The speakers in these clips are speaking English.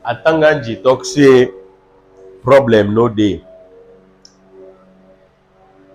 Atanganji talk say problem no day.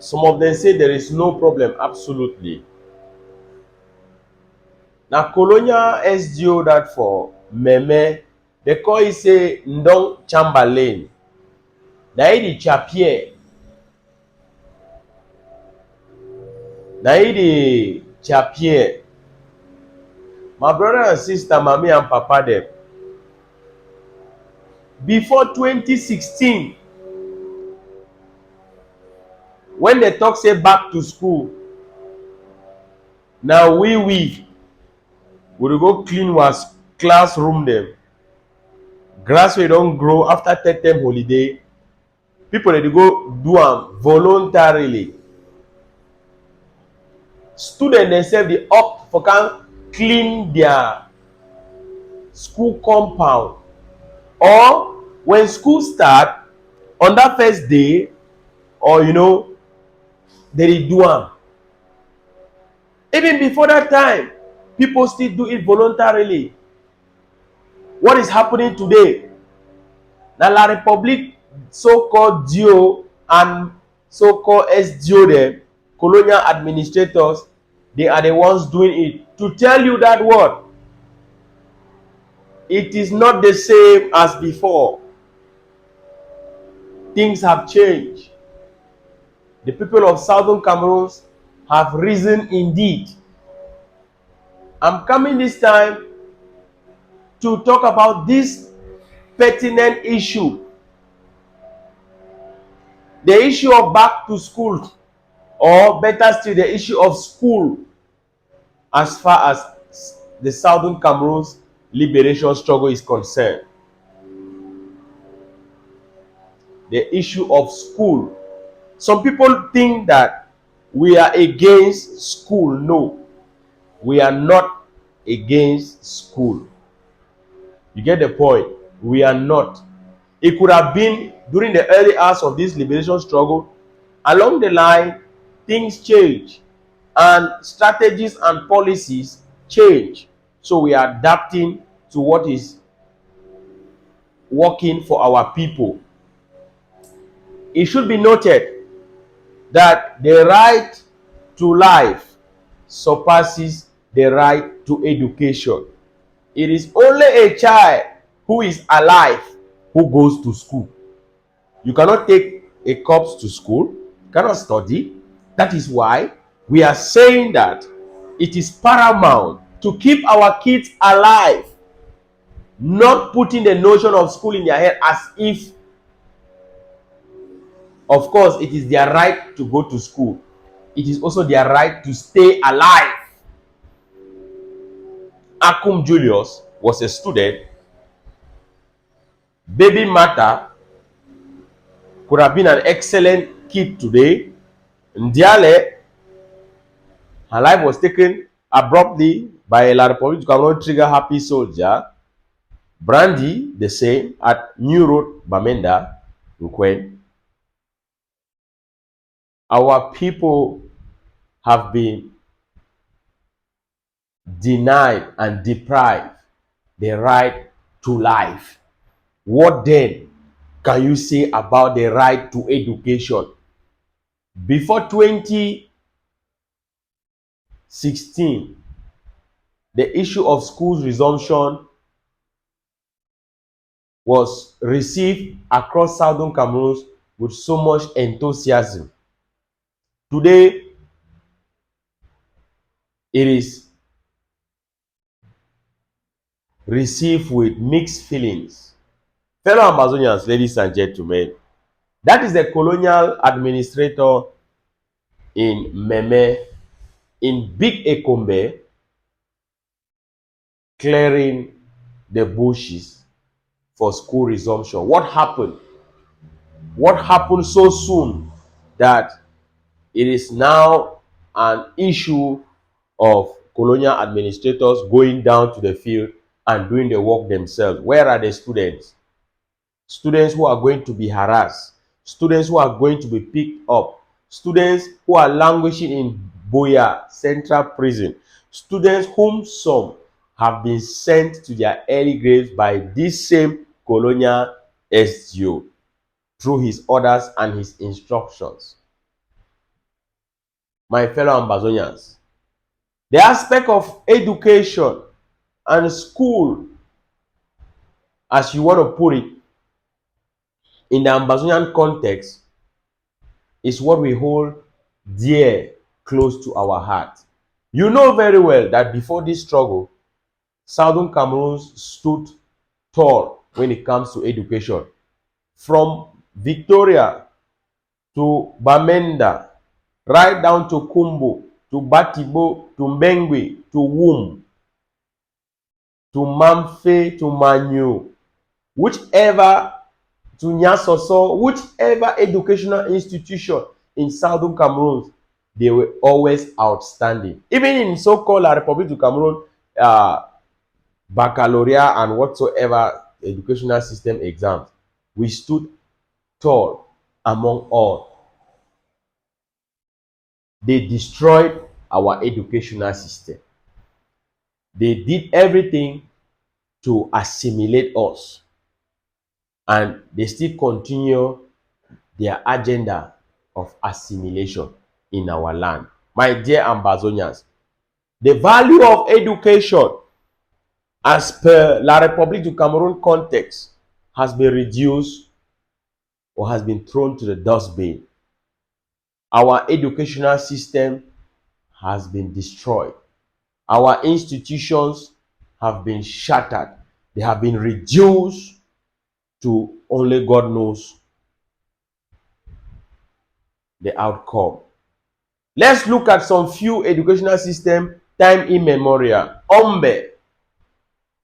Some of them say there is no problem. Absolutely. Now Colonial SDO that for Meme, they call it say Ndong Chamberlain. Now the Chapear. Now the Chapear. My brother and sister, mommy and papa them. Before 2016, when they talk say back to school, now we will go clean was classroom them. Grass we don't grow after 10 holiday. People they go do them voluntarily. Students themselves they opt for can clean their school compound, or when school start on that first day, or they do them. Even before that time, people still do it voluntarily. What is happening today? Now La Republic, so-called DO and so-called SDO, them colonial administrators, they are the ones doing it. To tell you that what? It is not the same as before. Things have changed. The people of Southern Cameroons have risen indeed. I'm coming this time to talk about this pertinent issue. The issue of back to school, or better still, the issue of school as far as the Southern Cameroons liberation struggle is concerned. The issue of school. Some people think that we are against school. No, we are not against school. You get the point? We are not. It could have been during the early hours of this liberation struggle. Along the line, things change and strategies and policies change. So we are adapting to what is working for our people. It should be noted that the right to life surpasses the right to education. It is only a child who is alive who goes to school. You cannot take a corpse to school, you cannot study. That is why we are saying that it is paramount to keep our kids alive, not putting the notion of school in their head as if, of course, it is their right to go to school. It is also their right to stay alive. Akum Julius was a student. Baby Mata could have been an excellent kid today. Ndiale, her life was taken abruptly by a La Republic Cameroon trigger happy soldier. Brandy, the same, at New Road, Bamenda, Nkwen. Our people have been denied and deprived the right to life. What then can you say about the right to education? Before 2016, the issue of schools resumption was received across Southern Cameroons with so much enthusiasm. Today, it is received with mixed feelings. Fellow Amazonians, ladies and gentlemen, that is the colonial administrator in Meme, in Big Ekombe, clearing the bushes for school resumption. What happened? What happened so soon that it is now an issue of colonial administrators going down to the field and doing the work themselves? Where are the students? Students who are going to be harassed, students who are going to be picked up, students who are languishing in Boya Central Prison, students whom some have been sent to their early graves by this same colonial SDO through his orders and his instructions. My fellow Ambazonians, the aspect of education and school, as you want to put it, in the Ambazonian context, is what we hold dear, close to our heart. You know very well that before this struggle, Southern Cameroons stood tall when it comes to education. From Victoria to Bamenda, right down to Kumbu, to Batibo, to Mbengwe, to Wum, to Mamfe, to Manyu, whichever, to Nyasoso, whichever educational institution in Southern Cameroon, they were always outstanding. Even in so-called La Republic du Cameroon, baccalaureate and whatsoever educational system exams, we stood tall among all. They destroyed our educational system. They did everything to assimilate us, and they still continue their agenda of assimilation in our land. My dear Ambazonians, the value of education as per La République du Cameroon context has been reduced or has been thrown to the dustbin. Our educational system has been destroyed. Our institutions have been shattered. They have been reduced to only God knows the outcome. Let's look at some few educational system time immemorial. Ombe.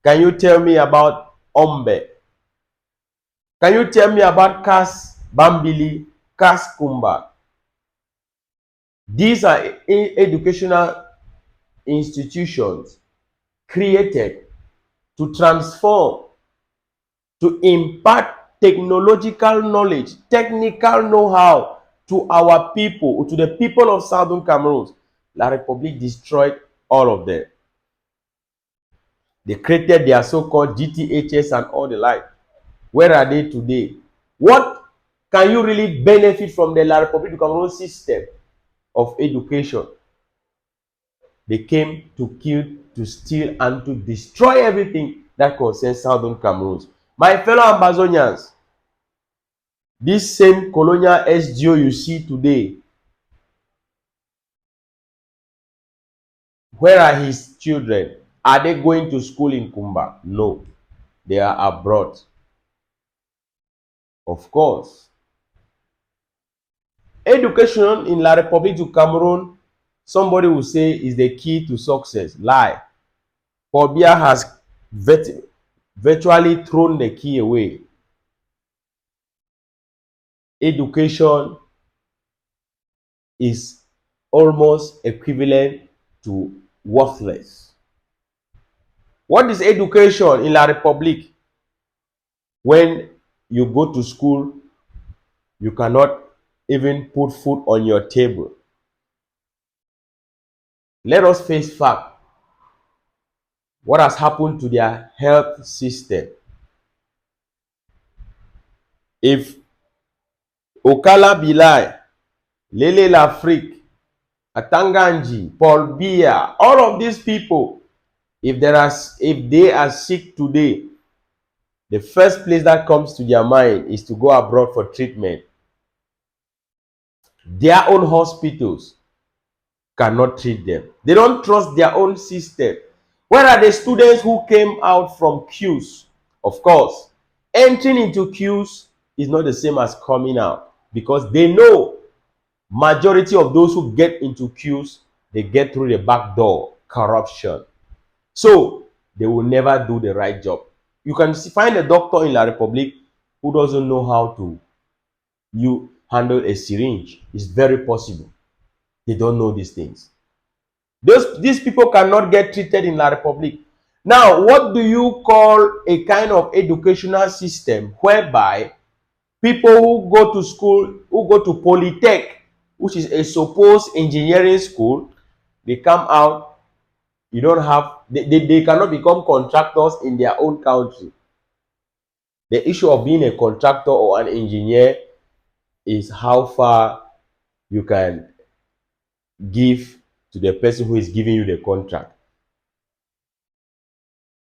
Can you tell me about Ombe? Can you tell me about Kas Bambili, Kas Kumba? These are educational institutions created to transform, to impart technological knowledge, technical know-how to our people, to the people of Southern Cameroon. La République destroyed all of them. They created their so-called GTHS and all the like. Where are they today? What can you really benefit from the La République du Cameroon system of education? They came to kill, to steal, and to destroy everything that concerns Southern Cameroons. My fellow Ambazonians, this same colonial SDO you see today, where are his children? Are they going to school in Kumba? No, they are abroad. Of course. Education in La République du Cameroon, somebody will say, is the key to success. Lie. Paul Biya has virtually thrown the key away. Education is almost equivalent to worthless. What is education in La République? When you go to school, you cannot even put food on your table. Let us face fact. What has happened to their health system? If Okala Bilai, Lele Lafrique, Atanganji, Paul Biya, all of these people, if they are sick today, the first place that comes to their mind is to go abroad for treatment. Their own hospitals cannot treat them. They don't trust their own system. Where are the students who came out from queues? Of course, entering into queues is not the same as coming out, because they know majority of those who get into queues, they get through the back door, corruption. So they will never do the right job. You can find a doctor in La République who doesn't know how to you handle a syringe. It's very possible. They don't know these things. These people cannot get treated in La Republic. Now, what do you call a kind of educational system whereby people who go to school, who go to Polytech, which is a supposed engineering school, they come out, you don't have, they cannot become contractors in their own country. The issue of being a contractor or an engineer is how far you can give to the person who is giving you the contract.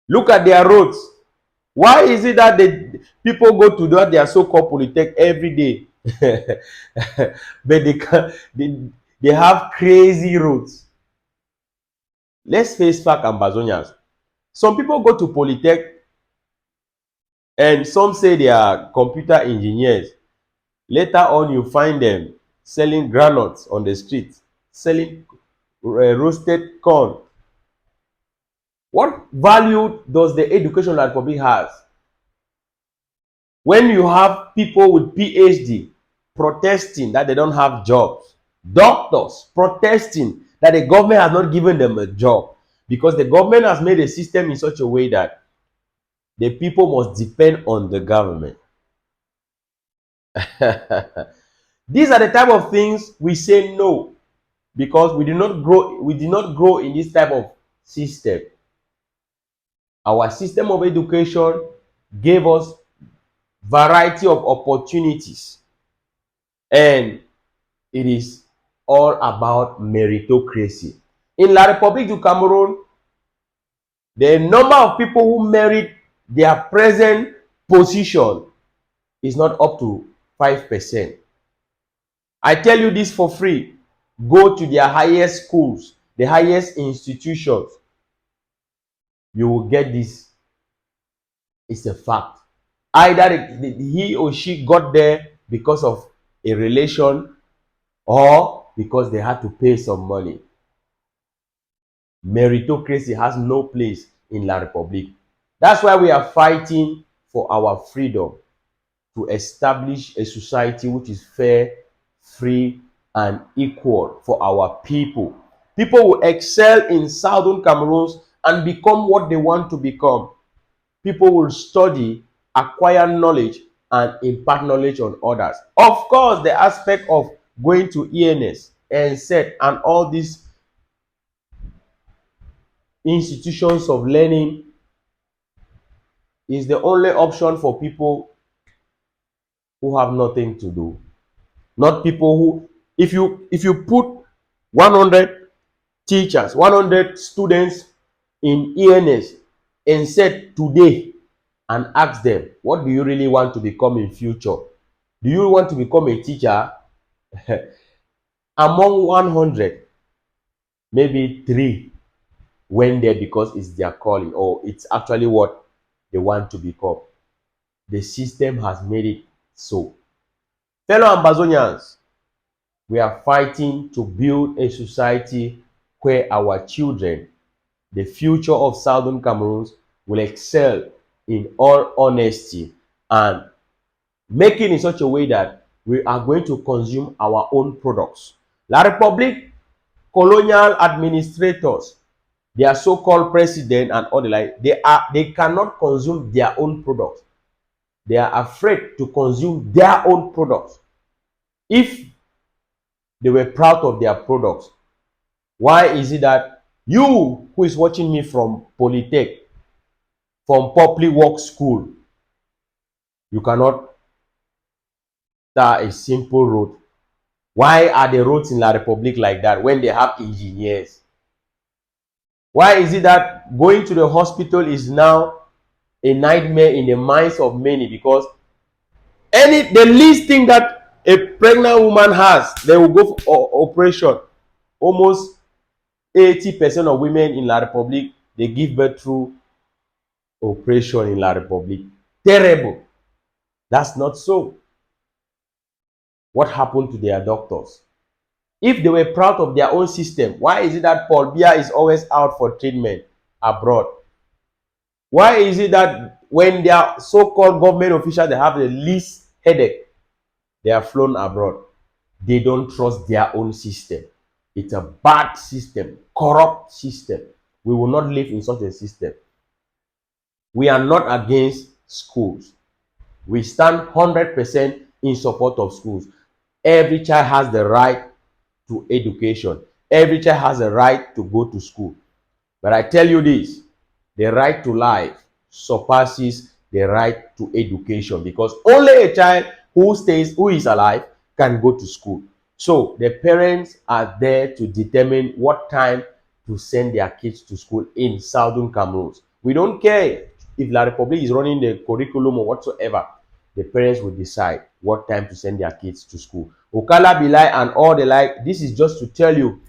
Look at their roads. Why is it that the people go to their so-called Polytech every day? But they have crazy roads. Let's face fact, Ambazonians. Some people go to Polytech and some say they are computer engineers. Later on, you find them selling granules on the street, selling roasted corn. What value does the education that public has? When you have people with PhD protesting that they don't have jobs, doctors protesting that the government has not given them a job because the government has made a system in such a way that the people must depend on the government. These are the type of things we say no, because we did not grow in this type of system. Our system of education gave us variety of opportunities, and it is all about meritocracy. In La République du Cameroon, the number of people who merit their present position is not up to 5%. I tell you this for free. Go to their highest schools, the highest institutions. You will get this. It's a fact. Either he or she got there because of a relation or because they had to pay some money. Meritocracy has no place in La République. That's why we are fighting for our freedom, to establish a society which is fair, free, and equal for our people. People will excel in Southern Cameroons and become what they want to become. People will study, acquire knowledge, and impart knowledge on others. Of course, the aspect of going to ENS and SET and all these institutions of learning is the only option for people who have nothing to do. Not people who, if you put 100 teachers, 100 students in ENS and said today and ask them, what do you really want to become in future? Do you want to become a teacher? Among 100, maybe 3 went there because it's their calling or it's actually what they want to become. The system has made it so. Fellow Ambazonians, we are fighting to build a society where our children, the future of Southern Cameroons, will excel in all honesty and make it in such a way that we are going to consume our own products. La République, colonial administrators, their so-called president and all the like, they cannot consume their own products. They are afraid to consume their own products. If they were proud of their products, why is it that you who is watching me from Polytech, from public work school, you cannot tar a simple road? Why are the roads in La République like that when they have engineers? Why is it that going to the hospital is now a nightmare in the minds of many? Because the least thing that a pregnant woman has, they will go for operation. Almost 80% of women in La République, they give birth through operation in La République. Terrible. That's not so. What happened to their doctors? If they were proud of their own system, why is it that Paul Biya is always out for treatment abroad? Why is it that when their so-called government officials, they have the least headache, they are flown abroad. They don't trust their own system. It's a bad system, corrupt system. We will not live in such a system. We are not against schools. We stand 100% in support of schools. Every child has the right to education. Every child has a right to go to school. But I tell you this, the right to life surpasses the right to education, because only a child who is alive can go to school. So the parents are there to determine what time to send their kids to school in Southern Cameroons. We don't care if La Republic is running the curriculum or whatsoever. The parents will decide what time to send their kids to school. Okala Bilai and all the like, this is just to tell you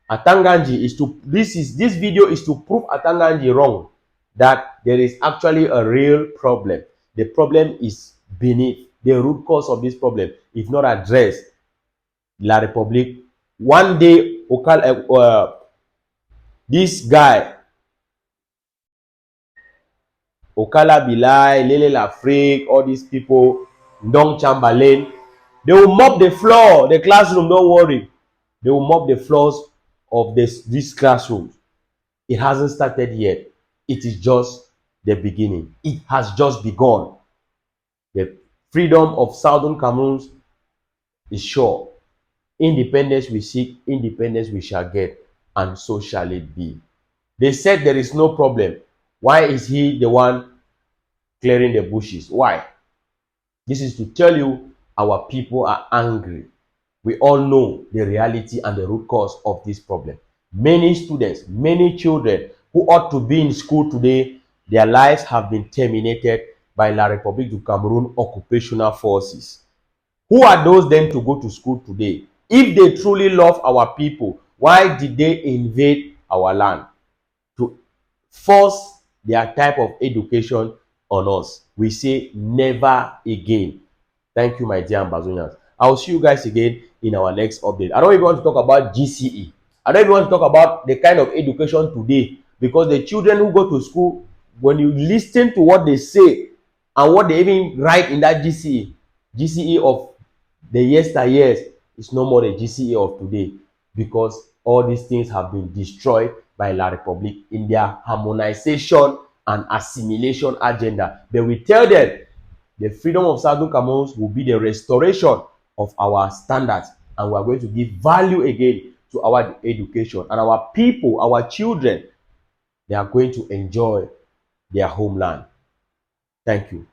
Atanganji is to this video is to prove Atanganji wrong, that there is actually a real problem. The problem is beneath the root cause of this problem. If not addressed, La Republique one day this guy Okala Bilai, Lele Lafrique, all these people, Ndong Chamberlain, they will mop the floor, the classroom, don't worry. They will mop the floors of this classroom. It hasn't started yet. It is just the beginning. It has just begun. The freedom of Southern Cameroons is sure. Independence we seek, independence we shall get, and so shall it be. They said there is no problem. Why is he the one clearing the bushes? Why? This is to tell you our people are angry. We all know the reality and the root cause of this problem. Many students, many children who ought to be in school today, their lives have been terminated by La République du Cameroun occupational forces. Who are those then to go to school today? If they truly love our people, why did they invade our land? To force their type of education on us. We say never again. Thank you, my dear Ambazonians. I'll see you guys again in our next update. I don't even want to talk about GCE. I don't even want to talk about the kind of education today, because the children who go to school, when you listen to what they say and what they even write in that GCE of the yesteryears is no more the GCE of today, because all these things have been destroyed by La Republique in their harmonization and assimilation agenda. But we tell them the freedom of Southern Cameroons will be the restoration of our standards, and we are going to give value again to our education, and our people, our children, they are going to enjoy their homeland. Thank you.